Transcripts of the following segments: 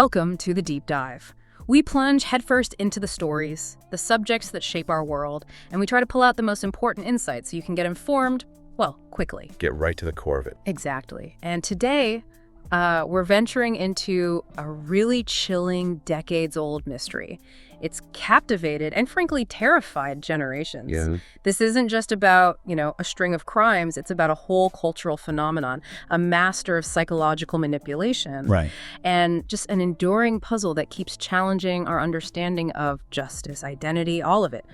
Welcome to the Deep Dive. We plunge headfirst into the stories, the subjects that shape our world, and we try to pull out the most important insights so you can get informed, well, quickly. Get right to the core of it. Exactly. And today, we're venturing into a really chilling, decades-old mystery. It's captivated and frankly terrified generations. Yeah. This isn't just about, a string of crimes. It's about a whole cultural phenomenon, a master of psychological manipulation. Right. And just an enduring puzzle that keeps challenging our understanding of justice, identity, all of it.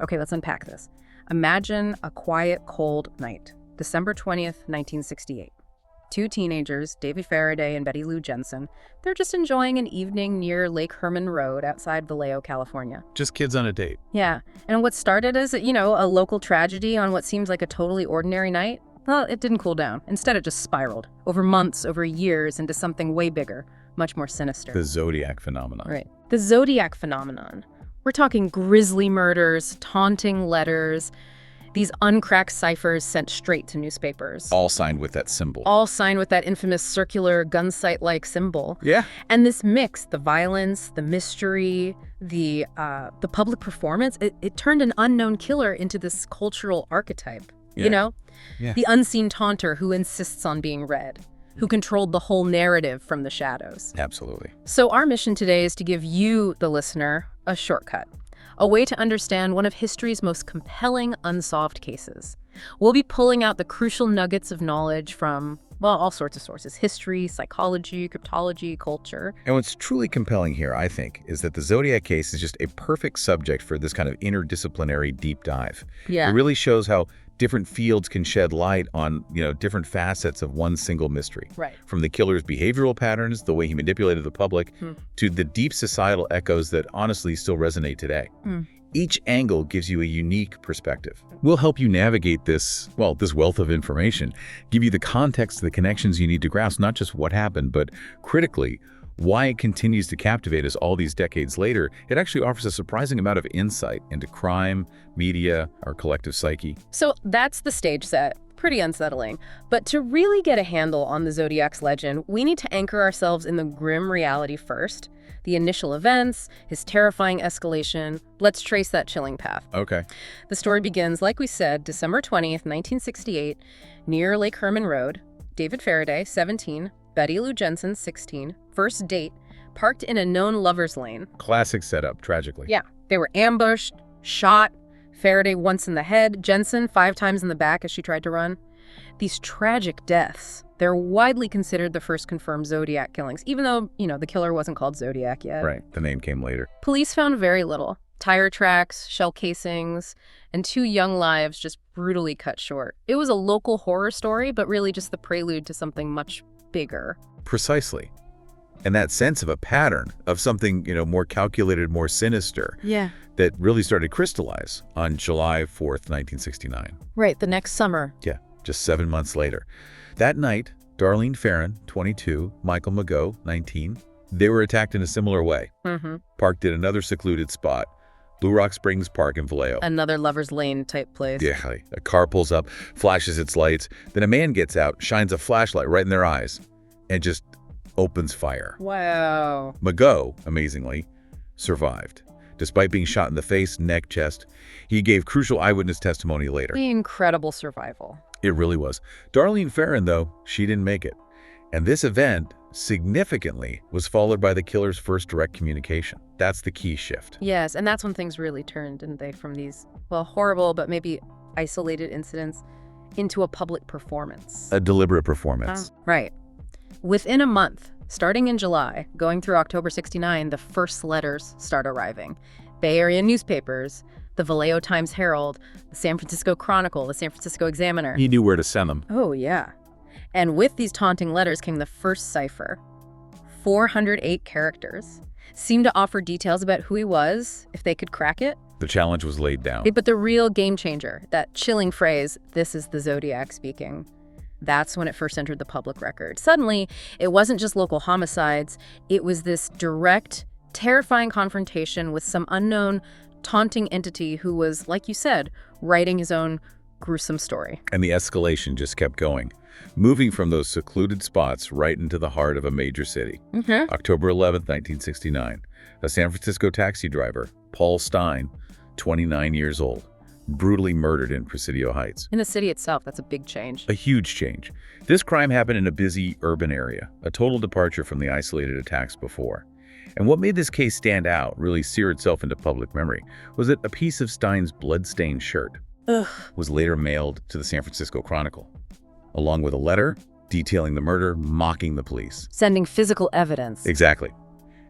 Okay, let's unpack this. Imagine a quiet, cold night, December 20th, 1968. Two teenagers, David Faraday and Betty Lou Jensen, they're just enjoying an evening near Lake Herman Road outside Vallejo, California. Just kids on a date. Yeah, and what started as, a local tragedy on what seems like a totally ordinary night, well, it didn't cool down. Instead, it just spiraled over months, over years, into something way bigger, much more sinister. The Zodiac phenomenon. Right. The Zodiac phenomenon. We're talking grisly murders, taunting letters, these uncracked ciphers sent straight to newspapers. All signed with that symbol. All signed with that infamous circular gun sight-like symbol. Yeah. And this mix, the violence, the mystery, the public performance, it turned an unknown killer into this cultural archetype. Yeah. Yeah. The unseen taunter who insists on being read, who controlled the whole narrative from the shadows. Absolutely. So our mission today is to give you, the listener, a shortcut. A way to understand one of history's most compelling unsolved cases. We'll be pulling out the crucial nuggets of knowledge from, well, all sorts of sources: history, psychology, cryptology, culture. And what's truly compelling here, I think, is that the Zodiac case is just a perfect subject for this kind of interdisciplinary deep dive. Yeah. It really shows how different fields can shed light on, different facets of one single mystery. Right. From the killer's behavioral patterns, the way he manipulated the public, to the deep societal echoes that honestly still resonate today. Each angle gives you a unique perspective. We'll help you navigate this wealth of information, give you the context, the connections you need to grasp not just what happened, but critically, why it continues to captivate us all these decades later. It actually offers a surprising amount of insight into crime, media, our collective psyche. So that's the stage set. Pretty unsettling. But to really get a handle on the Zodiac's legend, we need to anchor ourselves in the grim reality first. The initial events, his terrifying escalation. Let's trace that chilling path. Okay. The story begins, like we said, December 20th, 1968, near Lake Herman Road. David Faraday, 17, Betty Lou Jensen, 16, first date, parked in a known lover's lane. Classic setup, tragically. Yeah, they were ambushed, shot, Faraday once in the head, Jensen 5 times in the back as she tried to run. These tragic deaths, they're widely considered the first confirmed Zodiac killings, even though, the killer wasn't called Zodiac yet. Right, the name came later. Police found very little. Tire tracks, shell casings, and 2 young lives just brutally cut short. It was a local horror story, but really just the prelude to something much bigger. Precisely. And that sense of a pattern of something, more calculated, more sinister. Yeah. That really started to crystallize on July 4th, 1969. Right, the next summer. Yeah, just 7 months later. That night, Darlene Ferrin, 22, Michael Mageau, 19, they were attacked in a similar way. Parked in another secluded spot, Blue Rock Springs Park in Vallejo. Another lover's lane type place. Yeah, a car pulls up, flashes its lights, then a man gets out, shines a flashlight right in their eyes, and just opens fire. Wow. Mageau, amazingly, survived. Despite being shot in the face, neck, chest, he gave crucial eyewitness testimony later. The incredible survival. It really was. Darlene Ferrin, though, she didn't make it. And this event, significantly, was followed by the killer's first direct communication. That's the key shift. Yes, and that's when things really turned, didn't they, from these, horrible but maybe isolated incidents into a public performance. A deliberate performance. Right. Within a month, starting in July, going through October 69, the first letters start arriving. Bay Area newspapers, the Vallejo Times-Herald, the San Francisco Chronicle, the San Francisco Examiner. He knew where to send them. Oh, yeah. And with these taunting letters came the first cipher. 408 characters. Seemed to offer details about who he was, if they could crack it. The challenge was laid down. But the real game changer, that chilling phrase, "This is the Zodiac speaking," that's when it first entered the public record. Suddenly, it wasn't just local homicides. It was this direct, terrifying confrontation with some unknown, taunting entity who was, like you said, writing his own gruesome story. And the escalation just kept going, moving from those secluded spots right into the heart of a major city. October 11th, 1969, a San Francisco taxi driver, Paul Stein, 29 years old, brutally murdered in Presidio Heights. In the city itself, that's a big change. A huge change. This crime happened in a busy urban area, a total departure from the isolated attacks before. And what made this case stand out, really sear itself into public memory, was that a piece of Stein's blood-stained shirt was later mailed to the San Francisco Chronicle, along with a letter detailing the murder, mocking the police. Sending physical evidence. Exactly.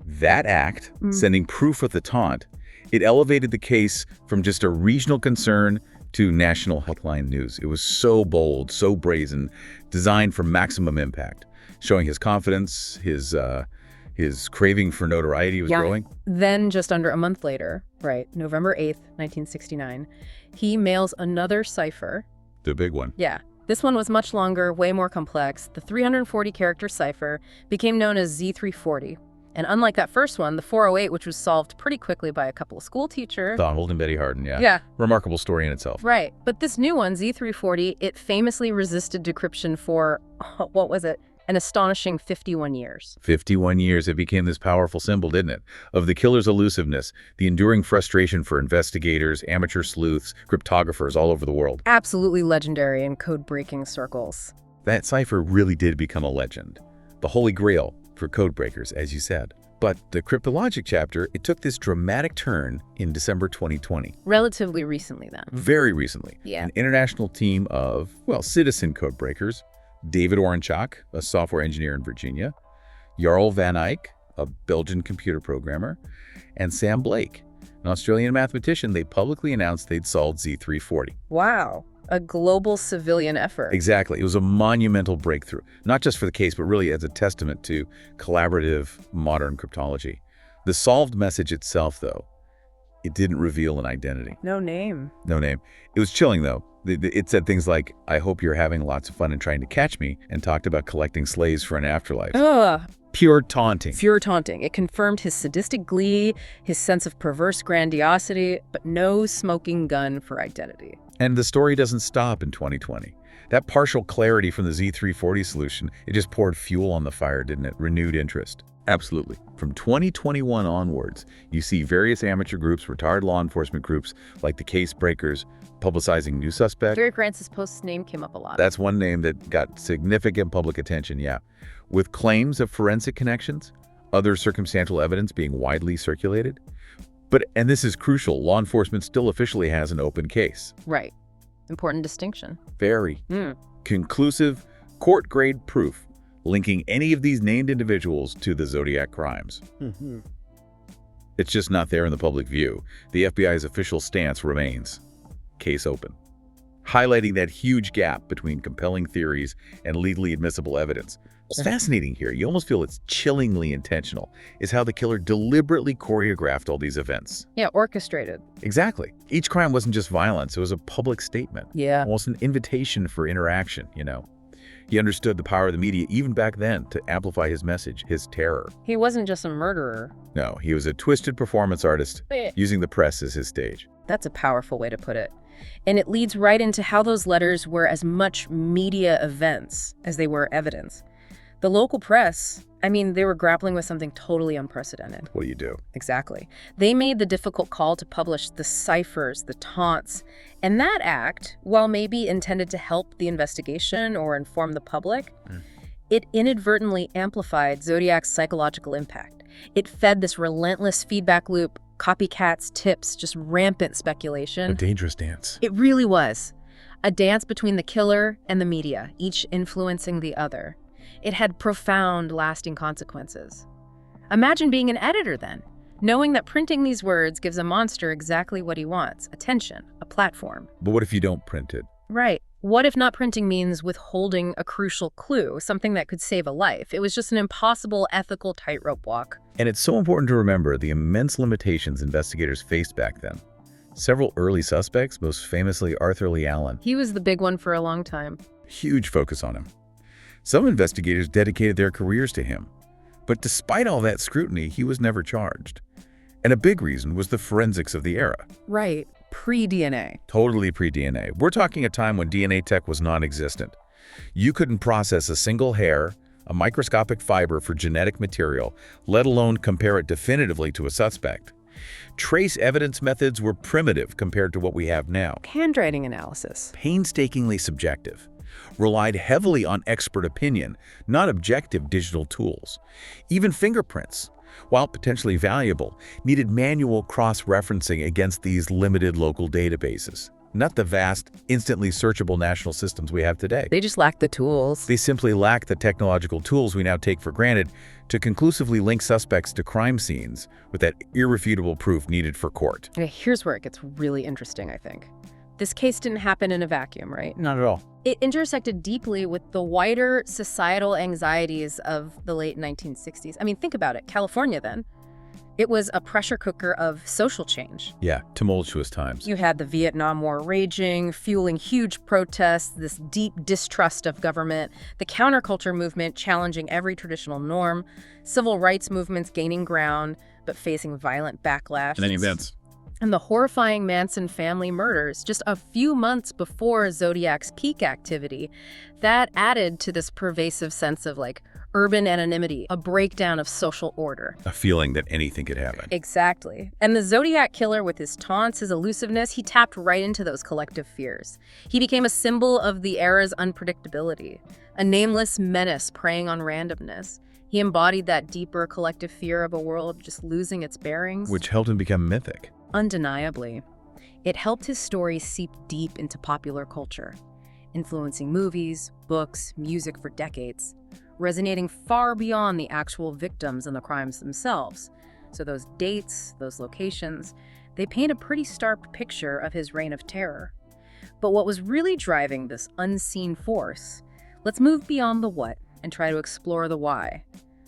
That act, sending proof of the taunt, it elevated the case from just a regional concern to national headline news. It was so bold, so brazen, designed for maximum impact, showing his confidence, his craving for notoriety was growing. Then just under a month later, right, November 8th, 1969, he mails another cipher. The big one. Yeah. This one was much longer, way more complex. The 340-character cipher became known as Z340. And unlike that first one, the 408, which was solved pretty quickly by a couple of school teachers. Donald and Betty Hardin, yeah. Yeah. Remarkable story in itself. Right. But this new one, Z340, it famously resisted decryption for, what was it? An astonishing 51 years. 51 years, it became this powerful symbol, didn't it? Of the killer's elusiveness, the enduring frustration for investigators, amateur sleuths, cryptographers all over the world. Absolutely legendary in code-breaking circles. That cipher really did become a legend. The holy grail for code breakers, as you said. But the Cryptologic chapter, it took this dramatic turn in December 2020. Relatively recently, then. Very recently. Yeah. An international team of, citizen code breakers, David Orenchak, a software engineer in Virginia, Jarl van Eyck, a Belgian computer programmer, and Sam Blake, an Australian mathematician. They publicly announced they'd solved Z340. Wow. A global civilian effort. Exactly. It was a monumental breakthrough, not just for the case, but really as a testament to collaborative modern cryptology. The solved message itself, though, it didn't reveal an identity. No name. No name. It was chilling, though. It said things like, "I hope you're having lots of fun and trying to catch me," and talked about collecting slaves for an afterlife. Ugh. Pure taunting. Pure taunting. It confirmed his sadistic glee, his sense of perverse grandiosity, but no smoking gun for identity. And the story doesn't stop in 2020. That partial clarity from the Z340 solution, it just poured fuel on the fire, didn't it? Renewed interest. Absolutely. From 2021 onwards, you see various amateur groups, retired law enforcement groups, like the Case Breakers, publicizing new suspects. Jerry Francis Post's name came up a lot. That's one name that got significant public attention, yeah. With claims of forensic connections, other circumstantial evidence being widely circulated. And this is crucial, law enforcement still officially has an open case. Right. Important distinction. Very. Conclusive, court-grade proof linking any of these named individuals to the Zodiac crimes. It's just not there in the public view. The FBI's official stance remains case open, highlighting that huge gap between compelling theories and legally admissible evidence. What's fascinating here, you almost feel it's chillingly intentional, is how the killer deliberately choreographed all these events. Yeah, orchestrated. Exactly. Each crime wasn't just violence, it was a public statement. Yeah. Almost an invitation for interaction, He understood the power of the media even back then to amplify his message, his terror. He wasn't just a murderer. No, he was a twisted performance artist using the press as his stage. That's a powerful way to put it. And it leads right into how those letters were as much media events as they were evidence. The local press, they were grappling with something totally unprecedented. What do you do? Exactly. They made the difficult call to publish the ciphers, the taunts, and that act, while maybe intended to help the investigation or inform the public, it inadvertently amplified Zodiac's psychological impact. It fed this relentless feedback loop, copycats, tips, just rampant speculation. A dangerous dance. It really was. A dance between the killer and the media, each influencing the other. It had profound, lasting consequences. Imagine being an editor then, knowing that printing these words gives a monster exactly what he wants, attention, a platform. But what if you don't print it? Right. What if not printing means withholding a crucial clue, something that could save a life? It was just an impossible ethical tightrope walk. And it's so important to remember the immense limitations investigators faced back then. Several early suspects, most famously Arthur Lee Allen. He was the big one for a long time. Huge focus on him. Some investigators dedicated their careers to him. But despite all that scrutiny, he was never charged. And a big reason was the forensics of the era. Right. pre-DNA. Totally pre-DNA. We're talking a time when DNA tech was non-existent. You couldn't process a single hair, a microscopic fiber for genetic material, let alone compare it definitively to a suspect. Trace evidence methods were primitive compared to what we have now. Handwriting analysis. Painstakingly subjective. Relied heavily on expert opinion, not objective digital tools. Even fingerprints, while potentially valuable, needed manual cross-referencing against these limited local databases. Not the vast, instantly searchable national systems we have today. They just lack the tools. They simply lack the technological tools we now take for granted to conclusively link suspects to crime scenes with that irrefutable proof needed for court. Okay, here's where it gets really interesting, I think. This case didn't happen in a vacuum, right? Not at all. It intersected deeply with the wider societal anxieties of the late 1960s. I mean, think about it. California then. It was a pressure cooker of social change. Yeah, tumultuous times. You had the Vietnam War raging, fueling huge protests, this deep distrust of government, the counterculture movement challenging every traditional norm, civil rights movements gaining ground, but facing violent backlash. And then events. And the horrifying Manson family murders just a few months before Zodiac's peak activity, that added to this pervasive sense of urban anonymity, a breakdown of social order. A feeling that anything could happen. Exactly. And the Zodiac Killer, with his taunts, his elusiveness, he tapped right into those collective fears. He became a symbol of the era's unpredictability, a nameless menace preying on randomness. He embodied that deeper collective fear of a world just losing its bearings. Which helped him become mythic. Undeniably. It helped his story seep deep into popular culture, influencing movies, books, music for decades, resonating far beyond the actual victims and the crimes themselves. So those dates, those locations, they paint a pretty stark picture of his reign of terror. But what was really driving this unseen force? Let's move beyond the what and try to explore the why.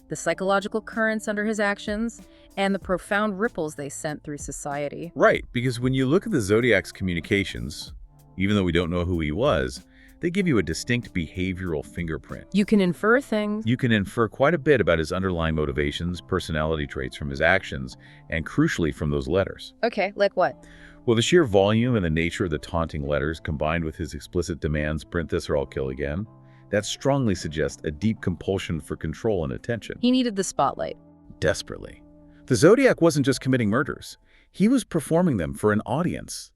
The psychological currents under his actions, and the profound ripples they sent through society. Right, because when you look at the Zodiac's communications, even though we don't know who he was, they give you a distinct behavioral fingerprint. You can infer things. You can infer quite a bit about his underlying motivations, personality traits from his actions, and crucially from those letters. Okay, like what? Well, the sheer volume and the nature of the taunting letters, combined with his explicit demands, print this or I'll kill again, that strongly suggests a deep compulsion for control and attention. He needed the spotlight. Desperately. The Zodiac wasn't just committing murders. He was performing them for an audience.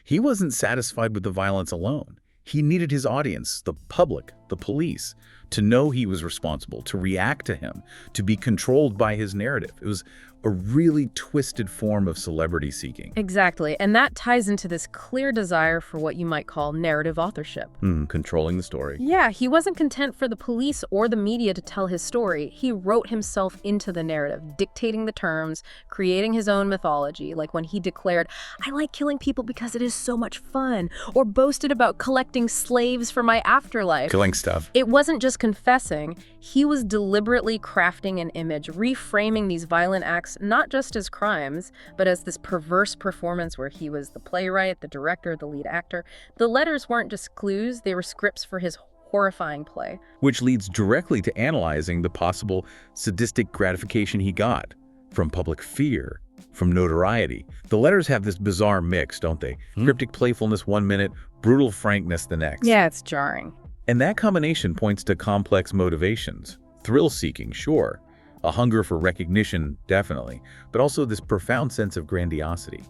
He wasn't satisfied with the violence alone. He needed his audience, the public, the police, to know he was responsible, to react to him, to be controlled by his narrative. It was a really twisted form of celebrity seeking. Exactly, and that ties into this clear desire for what you might call narrative authorship. Controlling the story. Yeah, he wasn't content for the police or the media to tell his story. He wrote himself into the narrative, dictating the terms, creating his own mythology, like when he declared, "I like killing people because it is so much fun," or boasted about collecting slaves for my afterlife. Killing stuff. It wasn't just confessing, he was deliberately crafting an image, reframing these violent acts not just as crimes, but as this perverse performance where he was the playwright, the director, the lead actor. The letters weren't just clues, they were scripts for his horrifying play. Which leads directly to analyzing the possible sadistic gratification he got from public fear, from notoriety. The letters have this bizarre mix, don't they? Cryptic playfulness one minute, brutal frankness the next. Yeah, it's jarring. And that combination points to complex motivations. Thrill-seeking, sure. A hunger for recognition, definitely. But also this profound sense of grandiosity.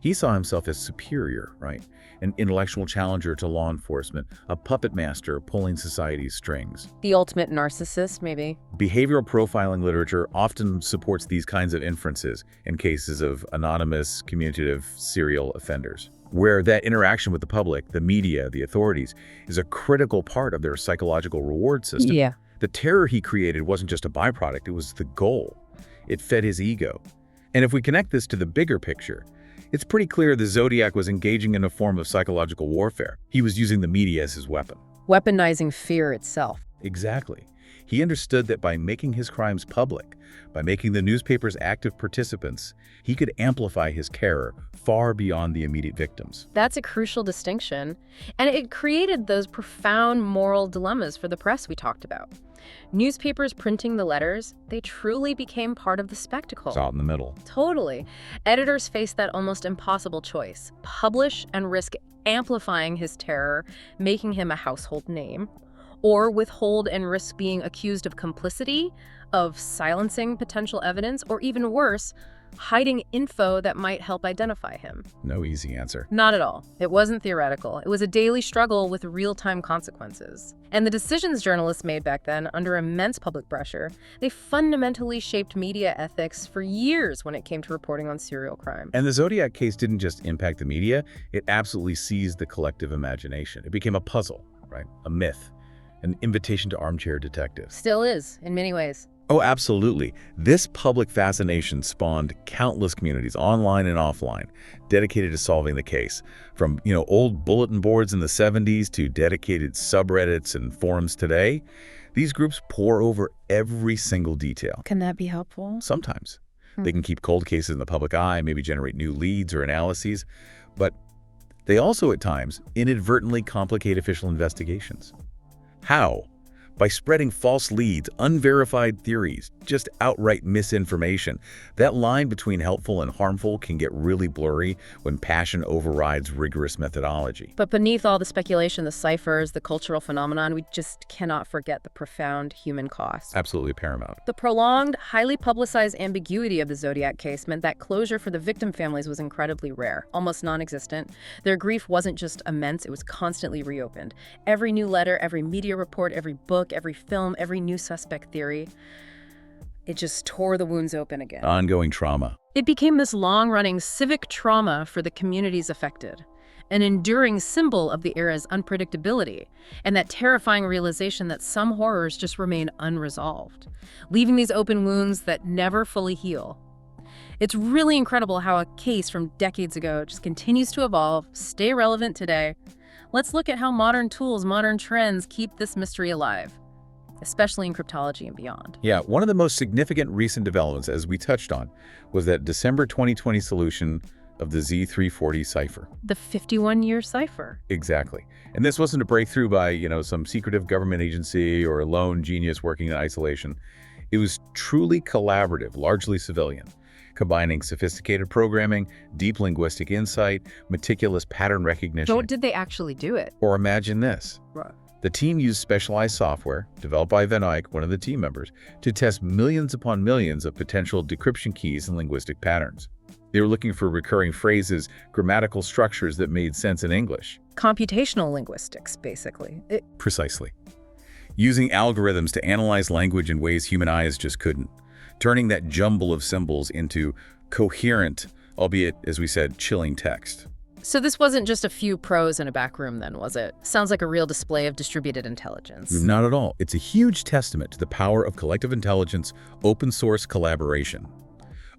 He saw himself as superior, right? An intellectual challenger to law enforcement, a puppet master pulling society's strings. The ultimate narcissist, maybe. Behavioral profiling literature often supports these kinds of inferences in cases of anonymous, commutative serial offenders, where that interaction with the public, the media, the authorities, is a critical part of their psychological reward system. Yeah. The terror he created wasn't just a byproduct, it was the goal. It fed his ego. And if we connect this to the bigger picture, it's pretty clear the Zodiac was engaging in a form of psychological warfare. He was using the media as his weapon. Weaponizing fear itself. Exactly. He understood that by making his crimes public, by making the newspapers active participants, he could amplify his terror far beyond the immediate victims. That's a crucial distinction, and it created those profound moral dilemmas for the press we talked about. Newspapers printing the letters, they truly became part of the spectacle. It's out in the middle. Totally. Editors faced that almost impossible choice: publish and risk amplifying his terror, making him a household name, or withhold and risk being accused of complicity, of silencing potential evidence, or even worse, hiding info that might help identify him. No easy answer. Not at all. It wasn't theoretical. It was a daily struggle with real-time consequences. And the decisions journalists made back then, under immense public pressure, they fundamentally shaped media ethics for years when it came to reporting on serial crime. And the Zodiac case didn't just impact the media, it absolutely seized the collective imagination. It became a puzzle, right? A myth, an invitation to armchair detectives. Still is, in many ways. Oh, absolutely. This public fascination spawned countless communities, online and offline, dedicated to solving the case. From, old bulletin boards in the 70s to dedicated subreddits and forums today, these groups pore over every single detail. Can that be helpful? Sometimes. They can keep cold cases in the public eye, maybe generate new leads or analyses, but they also at times inadvertently complicate official investigations. How? By spreading false leads, unverified theories, just outright misinformation. That line between helpful and harmful can get really blurry when passion overrides rigorous methodology. But beneath all the speculation, the ciphers, the cultural phenomenon, we just cannot forget the profound human cost. Absolutely paramount. The prolonged, highly publicized ambiguity of the Zodiac case meant that closure for the victim families was incredibly rare, almost non-existent. Their grief wasn't just immense, it was constantly reopened. Every new letter, every media report, every book, every film, every new suspect theory, it just tore the wounds open again. Ongoing trauma. It became this long-running civic trauma for the communities affected, an enduring symbol of the era's unpredictability, and that terrifying realization that some horrors just remain unresolved, leaving these open wounds that never fully heal. It's really incredible how a case from decades ago just continues to evolve, stay relevant today. Let's look at how modern tools, modern trends keep this mystery alive, especially in cryptology and beyond. Yeah, one of the most significant recent developments, as we touched on, was that December 2020 solution of the Z340 cipher. The 51-year cipher. Exactly. And this wasn't a breakthrough by, some secretive government agency or a lone genius working in isolation. It was truly collaborative, largely civilian, combining sophisticated programming, deep linguistic insight, meticulous pattern recognition. So did they actually do it? Or imagine this. Right. The team used specialized software, developed by Van Eyck, one of the team members, to test millions upon millions of potential decryption keys and linguistic patterns. They were looking for recurring phrases, grammatical structures that made sense in English. Computational linguistics, basically. Precisely. Using algorithms to analyze language in ways human eyes just couldn't, turning that jumble of symbols into coherent, albeit, as we said, chilling text. So this wasn't just a few pros in a back room then, was it? Sounds like a real display of distributed intelligence. Not at all. It's a huge testament to the power of collective intelligence, open source collaboration.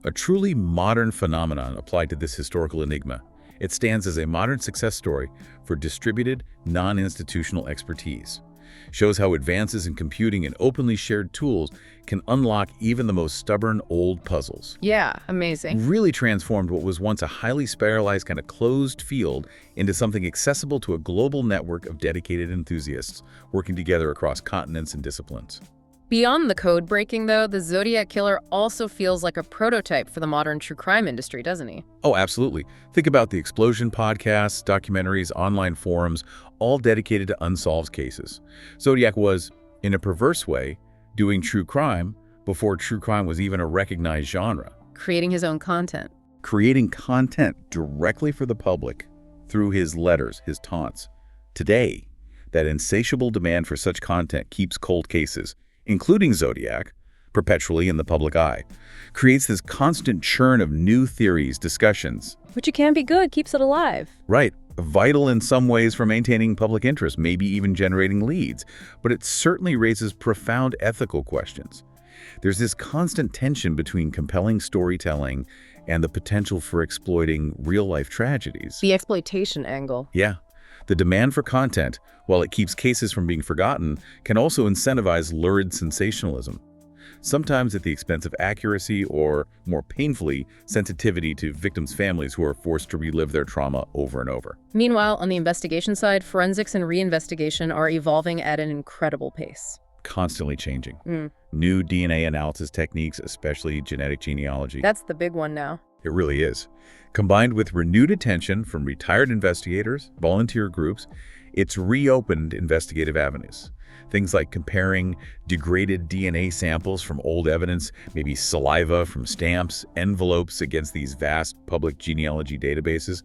A truly modern phenomenon applied to this historical enigma. It stands as a modern success story for distributed, non-institutional expertise. Shows how advances in computing and openly shared tools can unlock even the most stubborn old puzzles. Yeah, amazing. Really transformed what was once a highly spiralized kind of closed field into something accessible to a global network of dedicated enthusiasts working together across continents and disciplines. Beyond the code breaking, though, the Zodiac Killer also feels like a prototype for the modern true crime industry, doesn't he? Oh, absolutely. Think about the Explosion podcasts, documentaries, online forums, all dedicated to unsolved cases. Zodiac was, in a perverse way, doing true crime before true crime was even a recognized genre. Creating his own content. Creating content directly for the public through his letters, his taunts. Today, that insatiable demand for such content keeps cold cases, including Zodiac, perpetually in the public eye, creates this constant churn of new theories, discussions. Which it can be good, keeps it alive. Right. Vital in some ways for maintaining public interest, maybe even generating leads, but it certainly raises profound ethical questions. There's this constant tension between compelling storytelling and the potential for exploiting real-life tragedies. The exploitation angle. Yeah. The demand for content, while it keeps cases from being forgotten, can also incentivize lurid sensationalism, sometimes at the expense of accuracy or, more painfully, sensitivity to victims' families who are forced to relive their trauma over and over. Meanwhile, on the investigation side, forensics and reinvestigation are evolving at an incredible pace. Constantly changing. New DNA analysis techniques, especially genetic genealogy. That's the big one now. It really is. Combined with renewed attention from retired investigators, volunteer groups, it's reopened investigative avenues. Things like comparing degraded DNA samples from old evidence, maybe saliva from stamps, envelopes against these vast public genealogy databases.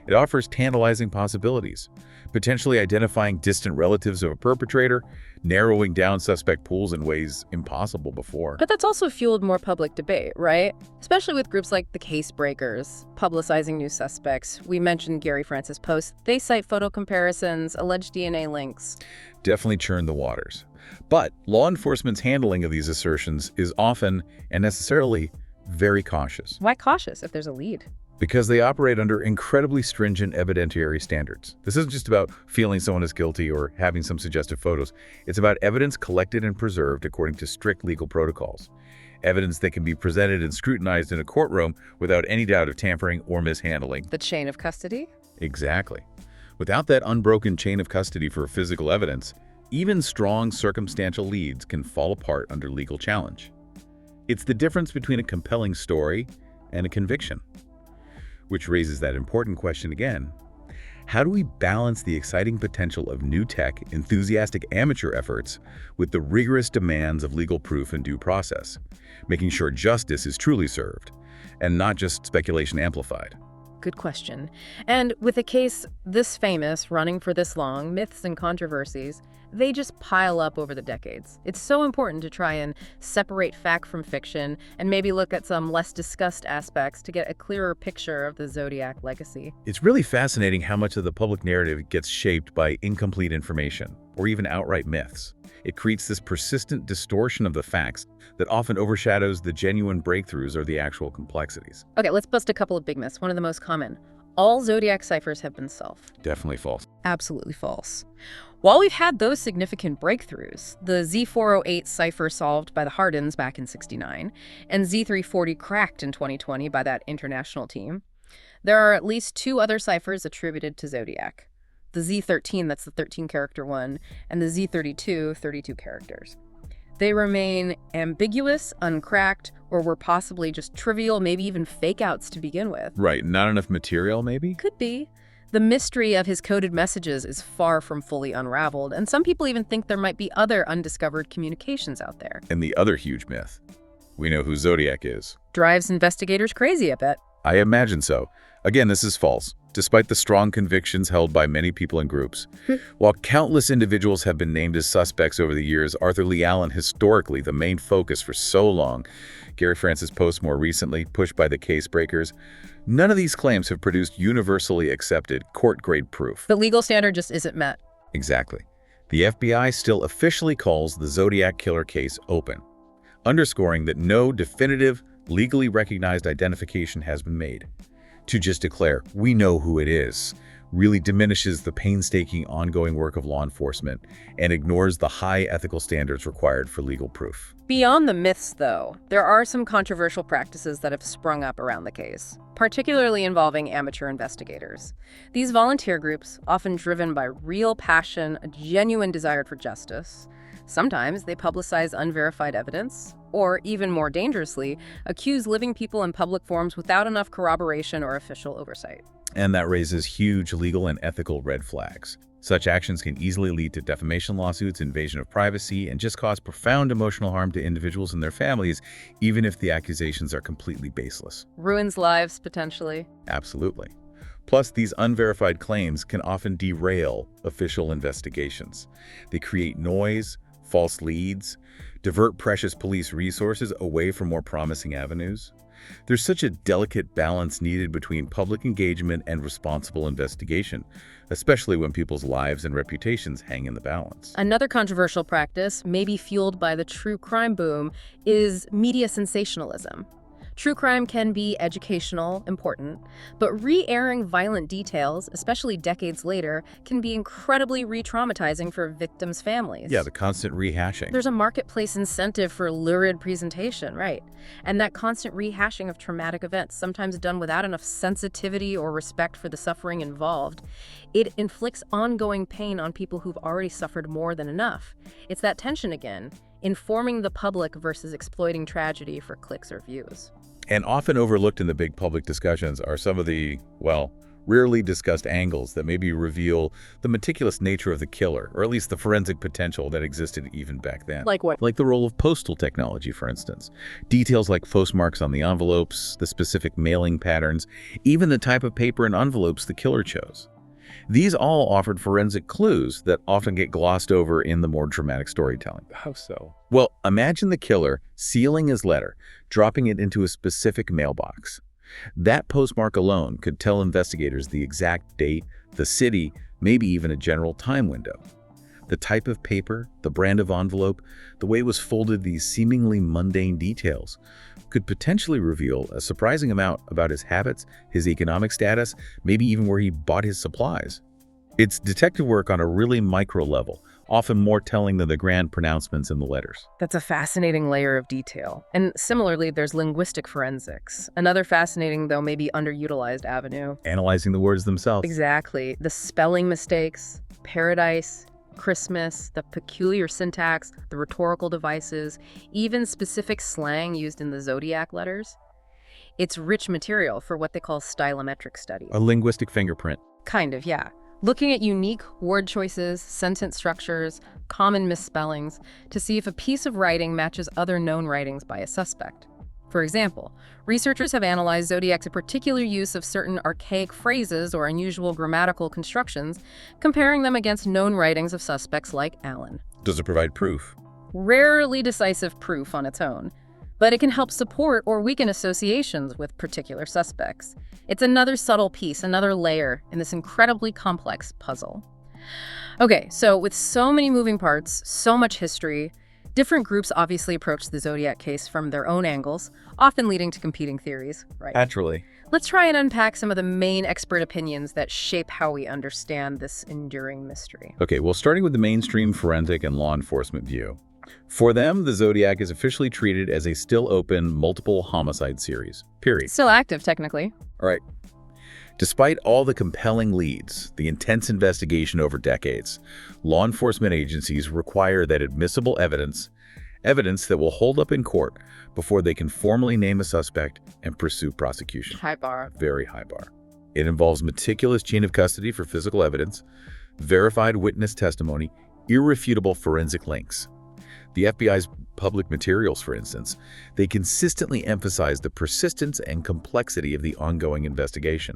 It offers tantalizing possibilities, potentially identifying distant relatives of a perpetrator, narrowing down suspect pools in ways impossible before. But that's also fueled more public debate, right? Especially with groups like the Case Breakers, publicizing new suspects. We mentioned Gary Francis' posts. They cite photo comparisons, alleged DNA links. Definitely churn the waters. But law enforcement's handling of these assertions is often, and necessarily, very cautious. Why cautious if there's a lead? Because they operate under incredibly stringent evidentiary standards. This isn't just about feeling someone is guilty or having some suggestive photos. It's about evidence collected and preserved according to strict legal protocols. Evidence that can be presented and scrutinized in a courtroom without any doubt of tampering or mishandling. The chain of custody? Exactly. Without that unbroken chain of custody for physical evidence, even strong circumstantial leads can fall apart under legal challenge. It's the difference between a compelling story and a conviction. Which raises that important question again. How do we balance the exciting potential of new tech, enthusiastic amateur efforts with the rigorous demands of legal proof and due process, making sure justice is truly served and not just speculation amplified? Good question. And with a case this famous, running for this long, myths and controversies, they just pile up over the decades. It's so important to try and separate fact from fiction and maybe look at some less discussed aspects to get a clearer picture of the Zodiac legacy. It's really fascinating how much of the public narrative gets shaped by incomplete information or even outright myths. It creates this persistent distortion of the facts that often overshadows the genuine breakthroughs or the actual complexities. Okay, let's bust a couple of big myths. One of the most common. All Zodiac ciphers have been solved. Definitely false. Absolutely false. While we've had those significant breakthroughs, the Z408 cipher solved by the Hardins back in '69, and Z340 cracked in 2020 by that international team, there are at least two other ciphers attributed to Zodiac. The Z13, that's the 13-character one, and the Z32, 32 characters. They remain ambiguous, uncracked, or were possibly just trivial, maybe even fake-outs to begin with. Right, not enough material maybe? Could be. The mystery of his coded messages is far from fully unraveled, and some people even think there might be other undiscovered communications out there. And the other huge myth. We know who Zodiac is. Drives investigators crazy, I bet. I imagine so. Again, this is false, despite the strong convictions held by many people and groups. While countless individuals have been named as suspects over the years, Arthur Lee Allen, historically the main focus for so long, Gary Francis' post more recently, pushed by the Case Breakers, none of these claims have produced universally accepted court-grade proof. The legal standard just isn't met. Exactly. The FBI still officially calls the Zodiac Killer case open, underscoring that no definitive, legally recognized identification has been made. To just declare, we know who it is, really diminishes the painstaking ongoing work of law enforcement and ignores the high ethical standards required for legal proof. Beyond the myths, though, there are some controversial practices that have sprung up around the case, particularly involving amateur investigators. These volunteer groups, often driven by real passion, a genuine desire for justice, sometimes they publicize unverified evidence, or even more dangerously, accuse living people in public forums without enough corroboration or official oversight. And that raises huge legal and ethical red flags. Such actions can easily lead to defamation lawsuits, invasion of privacy, and just cause profound emotional harm to individuals and their families, even if the accusations are completely baseless. Ruins lives, potentially. Absolutely. Plus, these unverified claims can often derail official investigations. They create noise, false leads, divert precious police resources away from more promising avenues. There's such a delicate balance needed between public engagement and responsible investigation, especially when people's lives and reputations hang in the balance. Another controversial practice, maybe fueled by the true crime boom, is media sensationalism. True crime can be educational, important, but re-airing violent details, especially decades later, can be incredibly re-traumatizing for victims' families. Yeah, the constant rehashing. There's a marketplace incentive for lurid presentation, right? And that constant rehashing of traumatic events, sometimes done without enough sensitivity or respect for the suffering involved, it inflicts ongoing pain on people who've already suffered more than enough. It's that tension again, informing the public versus exploiting tragedy for clicks or views. And often overlooked in the big public discussions are some of the, well, rarely discussed angles that maybe reveal the meticulous nature of the killer, or at least the forensic potential that existed even back then. Like what? Like the role of postal technology, for instance. Details like postmarks on the envelopes, the specific mailing patterns, even the type of paper and envelopes the killer chose. These all offered forensic clues that often get glossed over in the more dramatic storytelling. How so? Well, imagine the killer sealing his letter, dropping it into a specific mailbox. That postmark alone could tell investigators the exact date, the city, maybe even a general time window. The type of paper, the brand of envelope, the way it was folded, these seemingly mundane details could potentially reveal a surprising amount about his habits, his economic status, maybe even where he bought his supplies. It's detective work on a really micro level, often more telling than the grand pronouncements in the letters. That's a fascinating layer of detail. And similarly, there's linguistic forensics, another fascinating, though maybe underutilized avenue. Analyzing the words themselves. Exactly. The spelling mistakes, paradise, Christmas, the peculiar syntax, the rhetorical devices, even specific slang used in the Zodiac letters. It's rich material for what they call stylometric studies. A linguistic fingerprint. Kind of, yeah. Looking at unique word choices, sentence structures, common misspellings, to see if a piece of writing matches other known writings by a suspect. For example, researchers have analyzed Zodiac's particular use of certain archaic phrases or unusual grammatical constructions, comparing them against known writings of suspects like Allen. Does it provide proof? Rarely decisive proof on its own, but it can help support or weaken associations with particular suspects. It's another subtle piece, another layer in this incredibly complex puzzle. Okay, so with so many moving parts, so much history, different groups obviously approach the Zodiac case from their own angles, often leading to competing theories, right? Naturally. Let's try and unpack some of the main expert opinions that shape how we understand this enduring mystery. Okay, well, starting with the mainstream forensic and law enforcement view. For them, the Zodiac is officially treated as a still open, multiple homicide series, period. Still active, technically. All right. Despite all the compelling leads, the intense investigation over decades, law enforcement agencies require that admissible evidence that will hold up in court before they can formally name a suspect and pursue prosecution. High bar. Very high bar. It involves meticulous chain of custody for physical evidence, verified witness testimony, irrefutable forensic links. The FBI's public materials, for instance, they consistently emphasize the persistence and complexity of the ongoing investigation,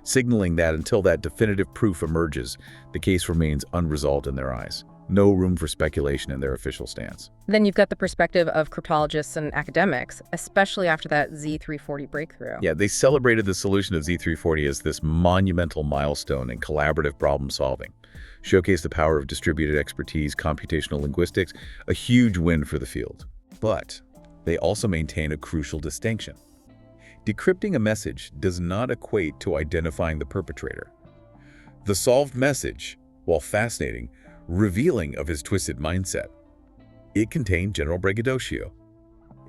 signaling that until that definitive proof emerges, the case remains unresolved in their eyes. No room for speculation in their official stance. Then you've got the perspective of cryptologists and academics, especially after that Z340 breakthrough. Yeah, they celebrated the solution of Z340 as this monumental milestone in collaborative problem solving. Showcased the power of distributed expertise, computational linguistics, a huge win for the field. But they also maintain a crucial distinction. Decrypting a message does not equate to identifying the perpetrator. The solved message, while fascinating, revealing of his twisted mindset, it contained general braggadocio.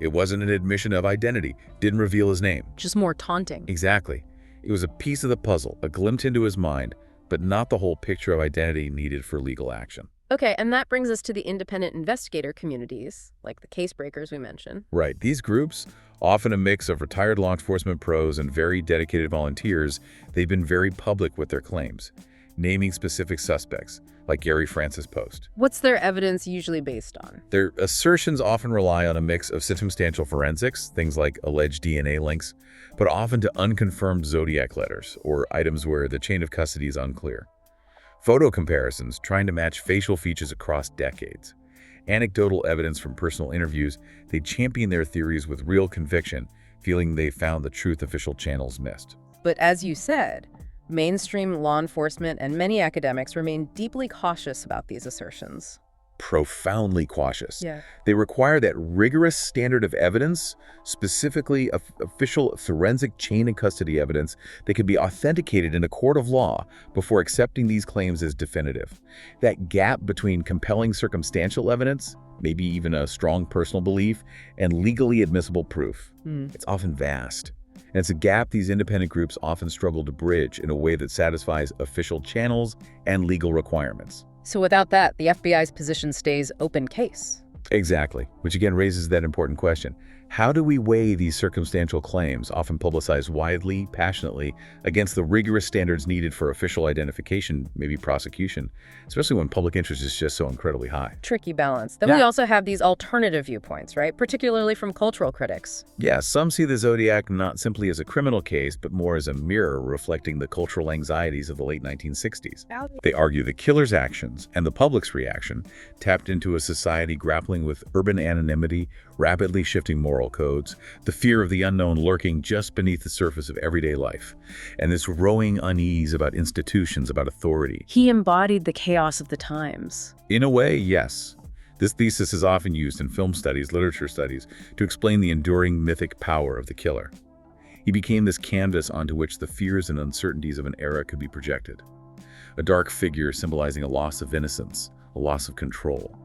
It wasn't an admission of identity, didn't reveal his name. Just more taunting. Exactly. It was a piece of the puzzle, a glimpse into his mind, but not the whole picture of identity needed for legal action. Okay, and that brings us to the independent investigator communities, like the case breakers we mentioned. Right. These groups, often a mix of retired law enforcement pros and very dedicated volunteers, they've been very public with their claims, naming specific suspects, like Gary Francis Post. What's their evidence usually based on? Their assertions often rely on a mix of circumstantial forensics, things like alleged DNA links, but often to unconfirmed Zodiac letters or items where the chain of custody is unclear. Photo comparisons, trying to match facial features across decades. Anecdotal evidence from personal interviews, they champion their theories with real conviction, feeling they found the truth official channels missed. But as you said, mainstream law enforcement and many academics remain deeply cautious about these assertions. profoundly cautious. Yeah. They require that rigorous standard of evidence, specifically official forensic chain of custody evidence that can be authenticated in a court of law before accepting these claims as definitive. That gap between compelling circumstantial evidence, maybe even a strong personal belief, and legally admissible proof, it's often vast. And it's a gap these independent groups often struggle to bridge in a way that satisfies official channels and legal requirements. So without that, the FBI's position stays open case. Exactly, which again raises that important question. How do we weigh these circumstantial claims, often publicized widely, passionately, against the rigorous standards needed for official identification, maybe prosecution, especially when public interest is just so incredibly high? Tricky balance. Then we also have these alternative viewpoints, right? Particularly from cultural critics. Yeah, some see the Zodiac not simply as a criminal case, but more as a mirror reflecting the cultural anxieties of the late 1960s. They argue the killer's actions and the public's reaction tapped into a society grappling with urban anonymity, rapidly shifting moral codes, the fear of the unknown lurking just beneath the surface of everyday life, and this growing unease about institutions, about authority. He embodied the chaos of the times. In a way, yes. This thesis is often used in film studies, literature studies, to explain the enduring mythic power of the killer. He became this canvas onto which the fears and uncertainties of an era could be projected. A dark figure symbolizing a loss of innocence, a loss of control.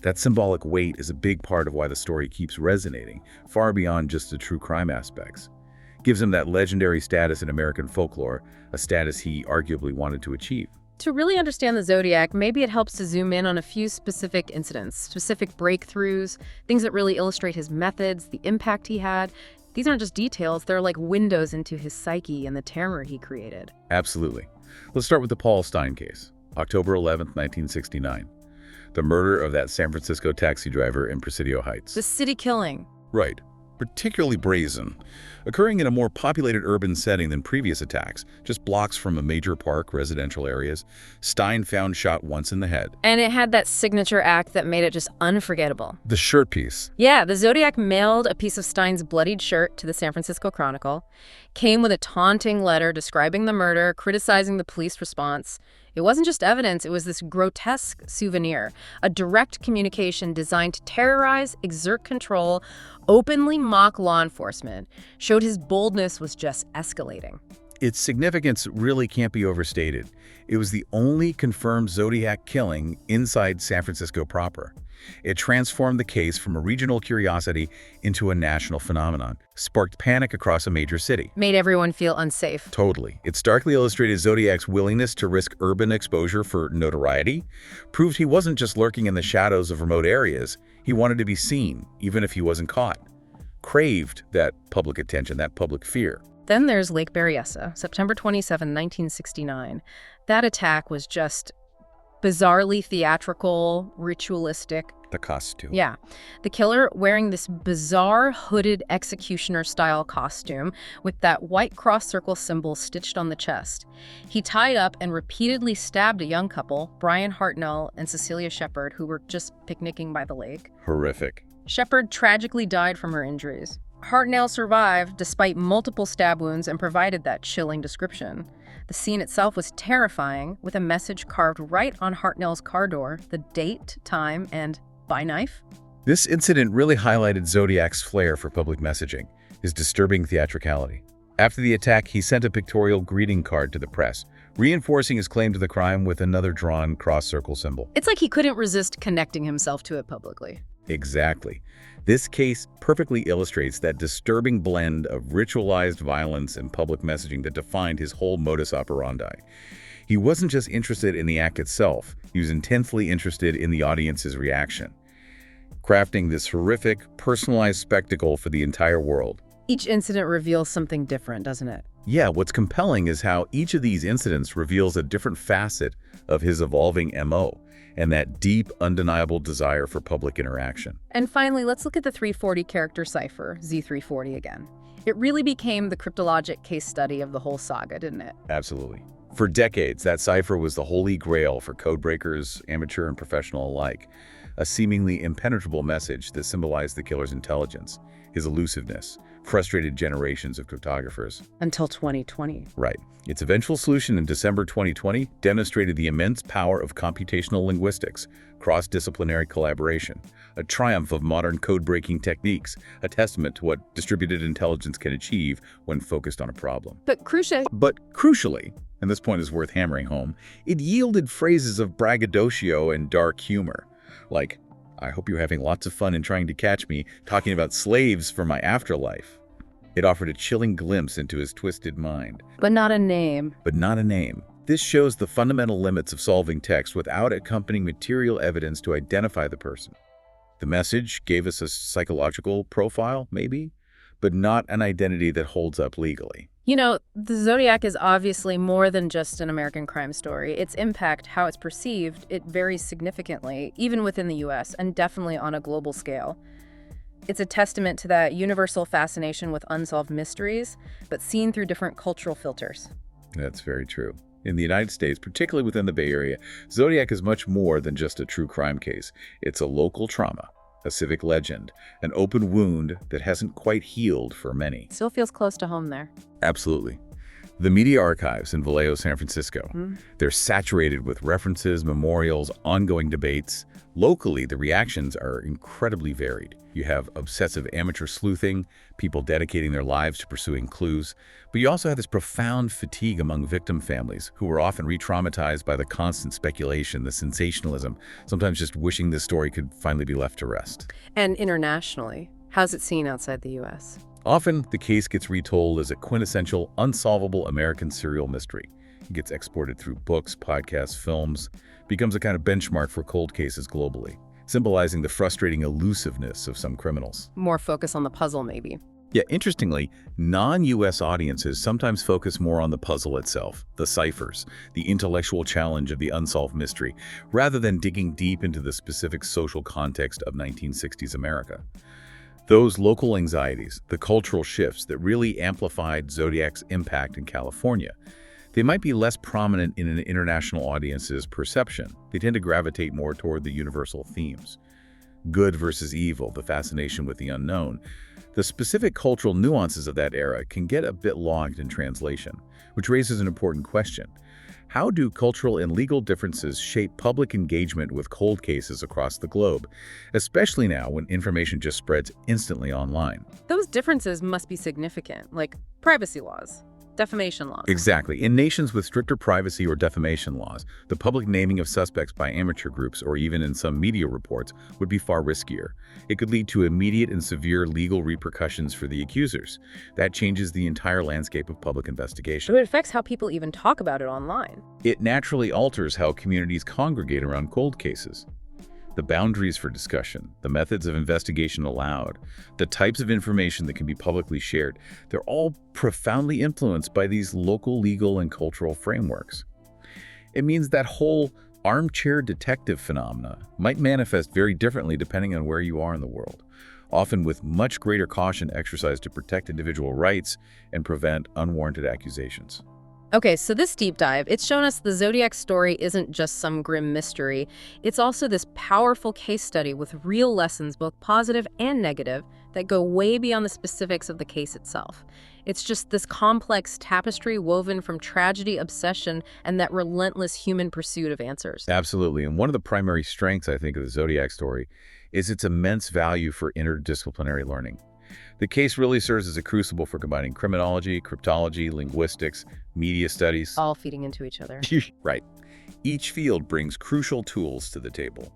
That symbolic weight is a big part of why the story keeps resonating, far beyond just the true crime aspects. Gives him that legendary status in American folklore, a status he arguably wanted to achieve. To really understand the Zodiac, maybe it helps to zoom in on a few specific incidents, specific breakthroughs, things that really illustrate his methods, the impact he had. These aren't just details, they're like windows into his psyche and the terror he created. Absolutely. Let's start with the Paul Stine case, October 11th, 1969. The murder of that San Francisco taxi driver in Presidio Heights. The city killing. Right. Particularly brazen. Occurring in a more populated urban setting than previous attacks, just blocks from a major park, residential areas, Stine found shot once in the head. And it had that signature act that made it just unforgettable. The shirt piece. Yeah, the Zodiac mailed a piece of Stine's bloodied shirt to the San Francisco Chronicle, came with a taunting letter describing the murder, criticizing the police response. It wasn't just evidence, it was this grotesque souvenir, a direct communication designed to terrorize, exert control, openly mock law enforcement, showed his boldness was just escalating. Its significance really can't be overstated. It was the only confirmed Zodiac killing inside San Francisco proper. It transformed the case from a regional curiosity into a national phenomenon, sparked panic across a major city. Made everyone feel unsafe. Totally. It starkly illustrated Zodiac's willingness to risk urban exposure for notoriety, proved he wasn't just lurking in the shadows of remote areas, he wanted to be seen, even if he wasn't caught. Craved that public attention, that public fear. Then there's Lake Berryessa, September 27, 1969. That attack was just bizarrely theatrical, ritualistic. The costume. Yeah. The killer wearing this bizarre hooded executioner-style costume with that white cross circle symbol stitched on the chest. He tied up and repeatedly stabbed a young couple, Brian Hartnell and Cecilia Shepard, who were just picnicking by the lake. Horrific. Shepard tragically died from her injuries. Hartnell survived despite multiple stab wounds and provided that chilling description. The scene itself was terrifying, with a message carved right on Hartnell's car door, the date, time, and by knife. This incident really highlighted Zodiac's flair for public messaging, his disturbing theatricality. After the attack, he sent a pictorial greeting card to the press, reinforcing his claim to the crime with another drawn cross-circle symbol. It's like he couldn't resist connecting himself to it publicly. Exactly. This case perfectly illustrates that disturbing blend of ritualized violence and public messaging that defined his whole modus operandi. He wasn't just interested in the act itself, he was intensely interested in the audience's reaction, crafting this horrific, personalized spectacle for the entire world. Each incident reveals something different, doesn't it? Yeah, what's compelling is how each of these incidents reveals a different facet of his evolving MO, and that deep, undeniable desire for public interaction. And finally, let's look at the 340 character cipher, Z340 again. It really became the cryptologic case study of the whole saga, didn't it? Absolutely. For decades, that cipher was the holy grail for codebreakers, amateur and professional alike, a seemingly impenetrable message that symbolized the killer's intelligence, his elusiveness frustrated generations of cryptographers. Until 2020. Right. Its eventual solution in December 2020 demonstrated the immense power of computational linguistics, cross-disciplinary collaboration, a triumph of modern code-breaking techniques, a testament to what distributed intelligence can achieve when focused on a problem. But crucially, and this point is worth hammering home, it yielded phrases of braggadocio and dark humor, like, "I hope you're having lots of fun in trying to catch me, talking about slaves for my afterlife." It offered a chilling glimpse into his twisted mind. But not a name. This shows the fundamental limits of solving text without accompanying material evidence to identify the person. The message gave us a psychological profile, maybe, but not an identity that holds up legally. You know, the Zodiac is obviously more than just an American crime story. Its impact, how it's perceived, it varies significantly, even within the US, and definitely on a global scale. It's a testament to that universal fascination with unsolved mysteries, but seen through different cultural filters. That's very true. In the United States, particularly within the Bay Area, Zodiac is much more than just a true crime case. It's a local trauma, a civic legend, an open wound that hasn't quite healed for many. Still feels close to home there. Absolutely. The media archives in Vallejo, San Francisco, they're saturated with references, memorials, ongoing debates. Locally, the reactions are incredibly varied. You have obsessive amateur sleuthing, people dedicating their lives to pursuing clues, but you also have this profound fatigue among victim families who are often re-traumatized by the constant speculation, the sensationalism, sometimes just wishing this story could finally be left to rest. And internationally, how's it seen outside the US? Often, the case gets retold as a quintessential, unsolvable American serial mystery. It gets exported through books, podcasts, films, becomes a kind of benchmark for cold cases globally, symbolizing the frustrating elusiveness of some criminals. More focus on the puzzle, maybe. Yeah, interestingly, non-US audiences sometimes focus more on the puzzle itself, the ciphers, the intellectual challenge of the unsolved mystery, rather than digging deep into the specific social context of 1960s America. Those local anxieties, the cultural shifts that really amplified Zodiac's impact in California, they might be less prominent in an international audience's perception. They tend to gravitate more toward the universal themes. Good versus evil, the fascination with the unknown. The specific cultural nuances of that era can get a bit logged in translation, which raises an important question. How do cultural and legal differences shape public engagement with cold cases across the globe, especially now when information just spreads instantly online? Those differences must be significant, like privacy laws, defamation laws. Exactly. In nations with stricter privacy or defamation laws, the public naming of suspects by amateur groups or even in some media reports would be far riskier. It could lead to immediate and severe legal repercussions for the accusers. That changes the entire landscape of public investigation. But it affects how people even talk about it online. It naturally alters how communities congregate around cold cases. The boundaries for discussion, the methods of investigation allowed, the types of information that can be publicly shared, they're all profoundly influenced by these local legal and cultural frameworks. It means that whole armchair detective phenomena might manifest very differently depending on where you are in the world, often with much greater caution exercised to protect individual rights and prevent unwarranted accusations. Okay, so this deep dive, it's shown us the Zodiac story isn't just some grim mystery. It's also this powerful case study with real lessons, both positive and negative, that go way beyond the specifics of the case itself. It's just this complex tapestry woven from tragedy, obsession, and that relentless human pursuit of answers. Absolutely. And one of the primary strengths, I think, of the Zodiac story is its immense value for interdisciplinary learning. The case really serves as a crucible for combining criminology, cryptology, linguistics, media studies. All feeding into each other. Right. Each field brings crucial tools to the table.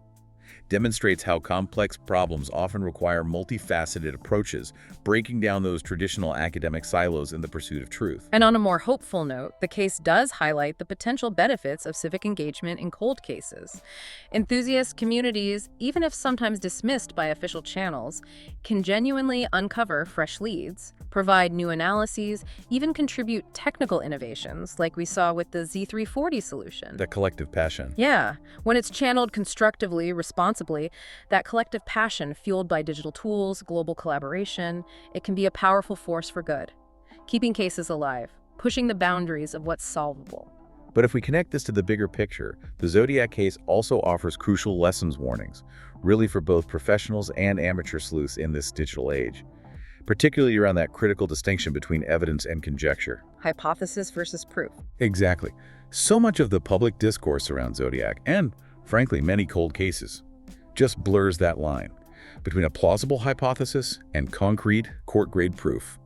Demonstrates how complex problems often require multifaceted approaches, breaking down those traditional academic silos in the pursuit of truth. And on a more hopeful note, the case does highlight the potential benefits of civic engagement in cold cases. Enthusiast communities, even if sometimes dismissed by official channels, can genuinely uncover fresh leads, provide new analyses, even contribute technical innovations, like we saw with the Z340 solution. The collective passion. Yeah, when it's channeled constructively, responsibly, that collective passion fueled by digital tools, global collaboration, it can be a powerful force for good, keeping cases alive, pushing the boundaries of what's solvable. But if we connect this to the bigger picture, the Zodiac case also offers crucial lessons warnings, really for both professionals and amateur sleuths in this digital age. particularly around that critical distinction between evidence and conjecture. Hypothesis versus proof. Exactly. So much of the public discourse around Zodiac, and frankly many cold cases, just blurs that line between a plausible hypothesis and concrete, court-grade proof.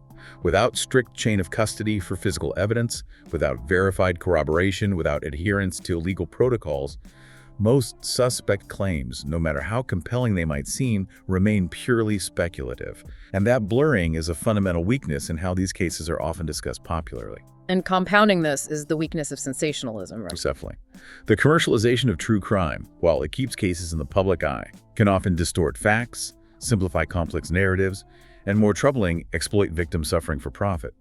Without strict chain of custody for physical evidence, without verified corroboration, without adherence to legal protocols, most suspect claims, no matter how compelling they might seem, remain purely speculative. And that blurring is a fundamental weakness in how these cases are often discussed popularly. And compounding this is the weakness of sensationalism, right? Definitely. The commercialization of true crime, while it keeps cases in the public eye, can often distort facts, simplify complex narratives, and more troubling, exploit victim suffering for profit.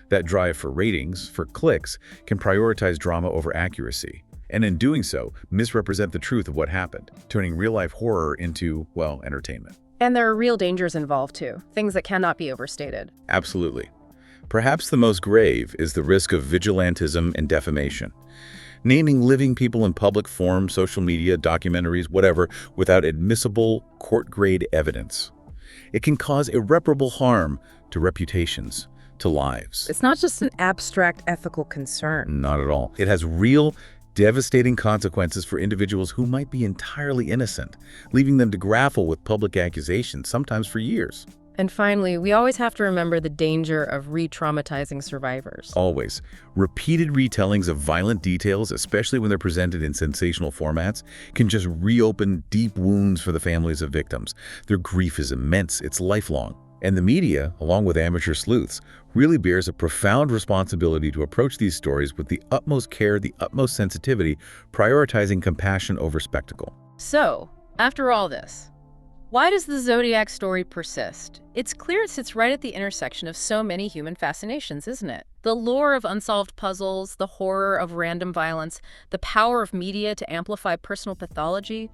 That drive for ratings, for clicks, can prioritize drama over accuracy, and in doing so, misrepresent the truth of what happened, turning real-life horror into, well, entertainment. And there are real dangers involved too, things that cannot be overstated. Absolutely. Perhaps the most grave is the risk of vigilantism and defamation. Naming living people in public forums, social media, documentaries, whatever, without admissible court-grade evidence. It can cause irreparable harm to reputations, to lives. It's not just an abstract ethical concern. Not at all. It has real, devastating consequences for individuals who might be entirely innocent, leaving them to grapple with public accusations, sometimes for years. And finally, we always have to remember the danger of re-traumatizing survivors. Always. Repeated retellings of violent details, especially when they're presented in sensational formats, can just reopen deep wounds for the families of victims. Their grief is immense, it's lifelong. And the media, along with amateur sleuths, really bears a profound responsibility to approach these stories with the utmost care, the utmost sensitivity, prioritizing compassion over spectacle. So, after all this, why does the Zodiac story persist? It's clear it sits right at the intersection of so many human fascinations, isn't it? The lure of unsolved puzzles, the horror of random violence, the power of media to amplify personal pathology,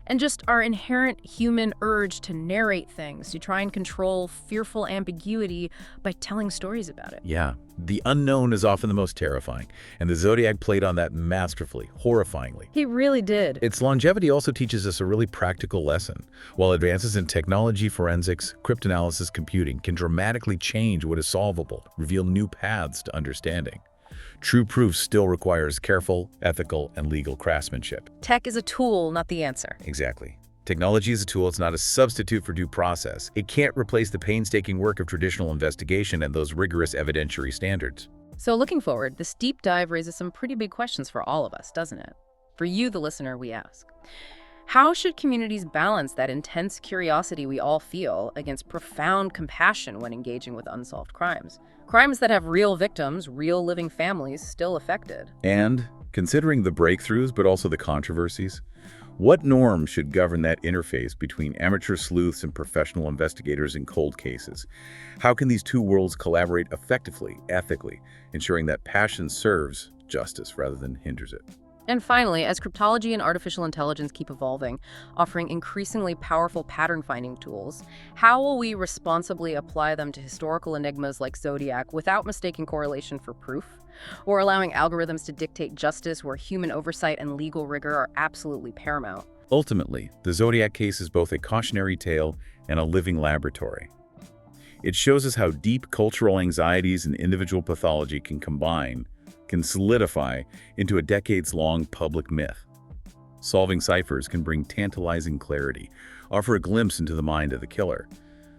and just our inherent human urge to narrate things, to try and control fearful ambiguity by telling stories about it. Yeah, the unknown is often the most terrifying, and the Zodiac played on that masterfully, horrifyingly. He really did. Its longevity also teaches us a really practical lesson. While advances in technology, forensics, cryptanalysis, computing can dramatically change what is solvable, reveal new paths to understanding, true proof still requires careful, ethical, and legal craftsmanship. Tech is a tool, not the answer. Exactly. Technology is a tool, it's not a substitute for due process. It can't replace the painstaking work of traditional investigation and those rigorous evidentiary standards. So looking forward, this deep dive raises some pretty big questions for all of us, doesn't it? For you, the listener, we ask. How should communities balance that intense curiosity we all feel against profound compassion when engaging with unsolved crimes? Crimes that have real victims, real living families still affected. And, considering the breakthroughs but also the controversies, what norms should govern that interface between amateur sleuths and professional investigators in cold cases? How can these two worlds collaborate effectively, ethically, ensuring that passion serves justice rather than hinders it? And finally, as cryptology and artificial intelligence keep evolving, offering increasingly powerful pattern-finding tools, how will we responsibly apply them to historical enigmas like Zodiac without mistaking correlation for proof, or allowing algorithms to dictate justice where human oversight and legal rigor are absolutely paramount? Ultimately, the Zodiac case is both a cautionary tale and a living laboratory. It shows us how deep cultural anxieties and individual pathology can solidify into a decades-long public myth. Solving ciphers can bring tantalizing clarity, offer a glimpse into the mind of the killer.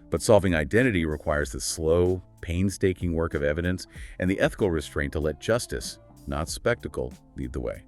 But solving identity requires the slow, painstaking work of evidence and the ethical restraint to let justice, not spectacle, lead the way.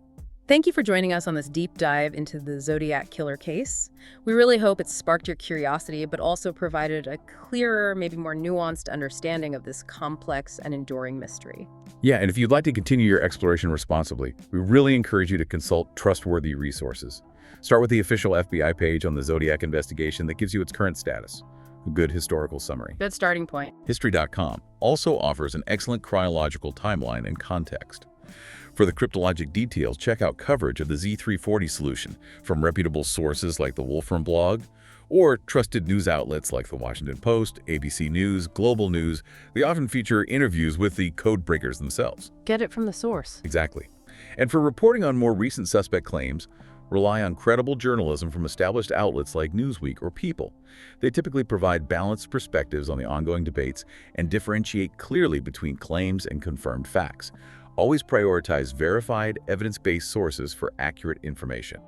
Thank you for joining us on this deep dive into the Zodiac Killer case. We really hope it sparked your curiosity, but also provided a clearer, maybe more nuanced understanding of this complex and enduring mystery. Yeah, and if you'd like to continue your exploration responsibly, we really encourage you to consult trustworthy resources. Start with the official FBI page on the Zodiac investigation that gives you its current status. A good historical summary. Good starting point. History.com also offers an excellent chronological timeline and context. For the cryptologic details, check out coverage of the Z340 solution from reputable sources like the Wolfram blog, or trusted news outlets like the Washington Post, ABC News, Global News. They often feature interviews with the code breakers themselves. Get it from the source. Exactly. And for reporting on more recent suspect claims, Rely on credible journalism from established outlets like Newsweek or People. They typically provide balanced perspectives on the ongoing debates and differentiate clearly between claims and confirmed facts. Always prioritize verified, evidence-based sources for accurate information.